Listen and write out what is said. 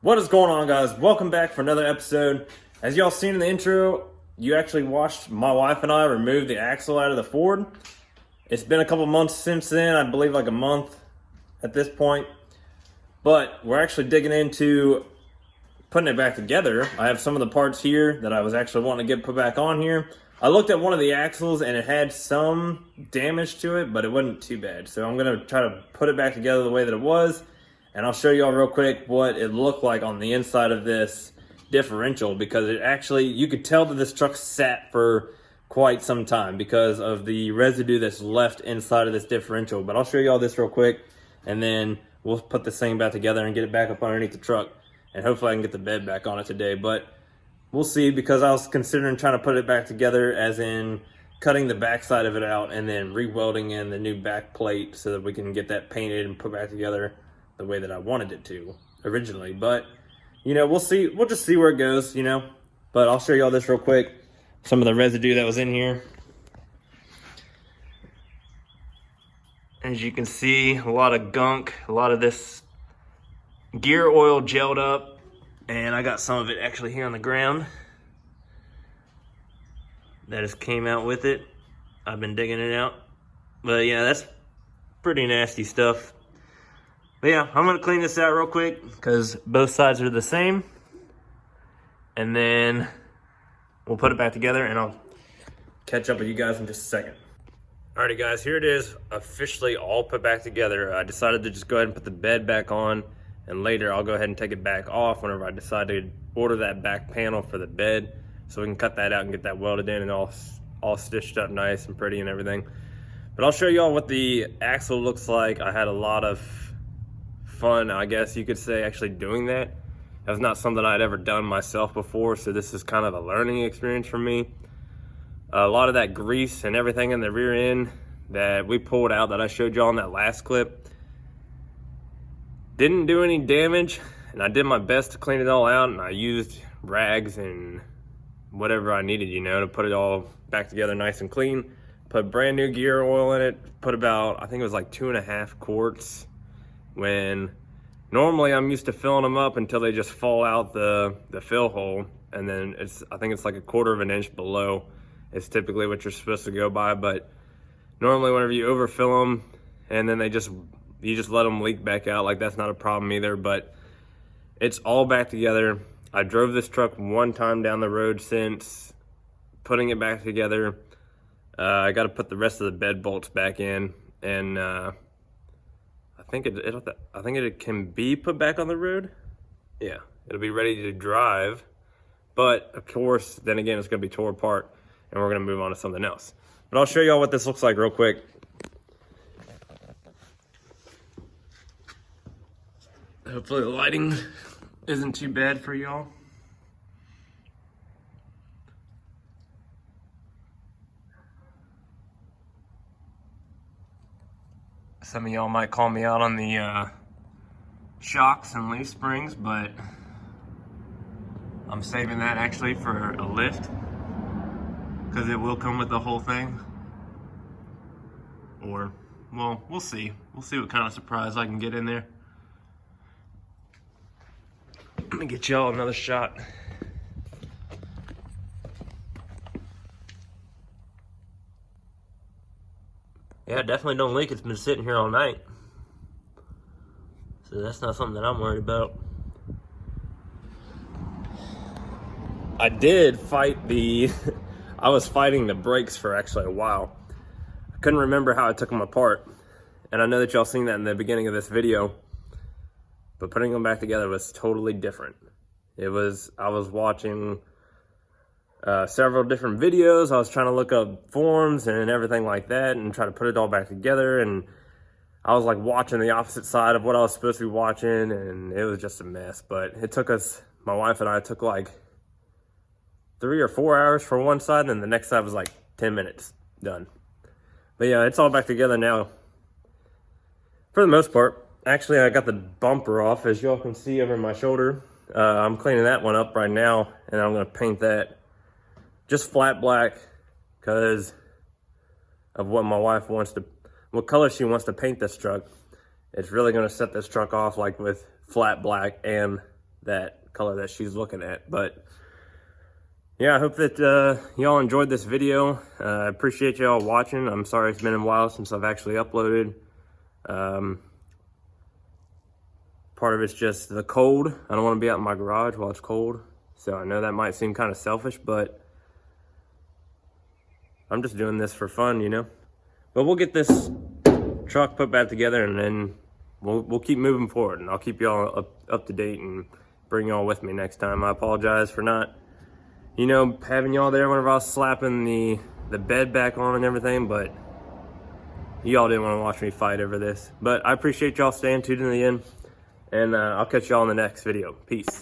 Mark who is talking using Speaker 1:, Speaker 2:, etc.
Speaker 1: What is going on, guys? Welcome back for another episode. As y'all seen in the intro, you actually watched my wife and I remove the axle out of the Ford. It's been a couple months since then, I believe like a month at this point. But we're actually digging into putting it back together. I have some of the parts here that I was actually wanting to get put back on here. I looked at one of the axles and it had some damage to it, but it wasn't too bad. So I'm gonna try to put it back together the way that it was. And I'll show y'all real quick what it looked like on the inside of this differential, because it actually, you could tell that this truck sat for quite some time because of the residue that's left inside of this differential. But I'll show y'all this real quick and then we'll put this thing back together and get it back up underneath the truck. And hopefully I can get the bed back on it today. But we'll see, because I was considering trying to put it back together as in cutting the backside of it out and then re-welding in the new back plate so that we can get that painted and put back together the way that I wanted it to originally. But you know, we'll see. We'll just see where it goes, you know. But I'll show y'all this real quick. Some of the residue that was in here. As you can see, a lot of gunk, a lot of this gear oil gelled up, and I got some of it actually here on the ground that just came out with it. I've been digging it out. But yeah, that's pretty nasty stuff. But yeah, I'm gonna clean this out real quick because both sides are the same. And then we'll put it back together and I'll catch up with you guys in just a second. Alrighty guys, here it is, officially all put back together. I decided to just go ahead and put the bed back on, and later I'll go ahead and take it back off whenever I decide to order that back panel for the bed, so we can cut that out and get that welded in and all stitched up nice and pretty and everything. But I'll show y'all what the axle looks like. I had a lot of fun, I guess you could say, actually doing that. That's not something I'd ever done myself before, so this is kind of a learning experience for me. A lot of that grease and everything in the rear end that we pulled out that I showed y'all in that last clip didn't do any damage, and I did my best to clean it all out, and I used rags and whatever I needed, you know, to put it all back together nice and clean. Put brand new gear oil in it, put about, I think it was like 2.5 quarts, when normally I'm used to filling them up until they just fall out the fill hole, and then I think it's like 1/4 of an inch below is typically what you're supposed to go by. But normally whenever you overfill them and then you just let them leak back out, like that's not a problem either. But it's all back together. I drove this truck one time down the road since putting it back together. I got to put the rest of the bed bolts back in, and I think it can be put back on the road. Yeah, it'll be ready to drive. But of course, then again, it's gonna be tore apart and we're gonna move on to something else. But I'll show y'all what this looks like real quick. Hopefully the lighting isn't too bad for y'all. Some of y'all might call me out on the shocks and leaf springs, but I'm saving that actually for a lift, because it will come with the whole thing. Or, well, we'll see. We'll see what kind of surprise I can get in there. Let me get y'all another shot. Yeah, definitely don't leak. It's been sitting here all night. So that's not something that I'm worried about. I did fight I was fighting the brakes for actually a while. I couldn't remember how I took them apart. And I know that y'all seen that in the beginning of this video. But putting them back together was totally different. I was watching several different videos. I was trying to look up forums and everything like that and try to put it all back together, and I was like watching the opposite side of what I was supposed to be watching, and it was just a mess. But it took us, my wife and I, took like 3 or 4 hours for one side, and then the next side was like 10 minutes done. But yeah, it's all back together now for the most part. Actually, I got the bumper off, as y'all can see over my shoulder. I'm cleaning that one up right now, and I'm gonna paint that just flat black because of what my wife wants to, what color she wants to paint this truck. It's really gonna set this truck off like with flat black and that color that she's looking at. But yeah, I hope that y'all enjoyed this video. I appreciate y'all watching. I'm sorry it's been a while since I've actually uploaded. Part of it's just the cold. I don't want to be out in my garage while it's cold. So I know that might seem kind of selfish, but I'm just doing this for fun, you know? But we'll get this truck put back together, and then we'll keep moving forward, and I'll keep y'all up to date and bring y'all with me next time. I apologize for not, you know, having y'all there whenever I was slapping the bed back on and everything, but y'all didn't want to watch me fight over this. But I appreciate y'all staying tuned to the end, and I'll catch y'all in the next video. Peace.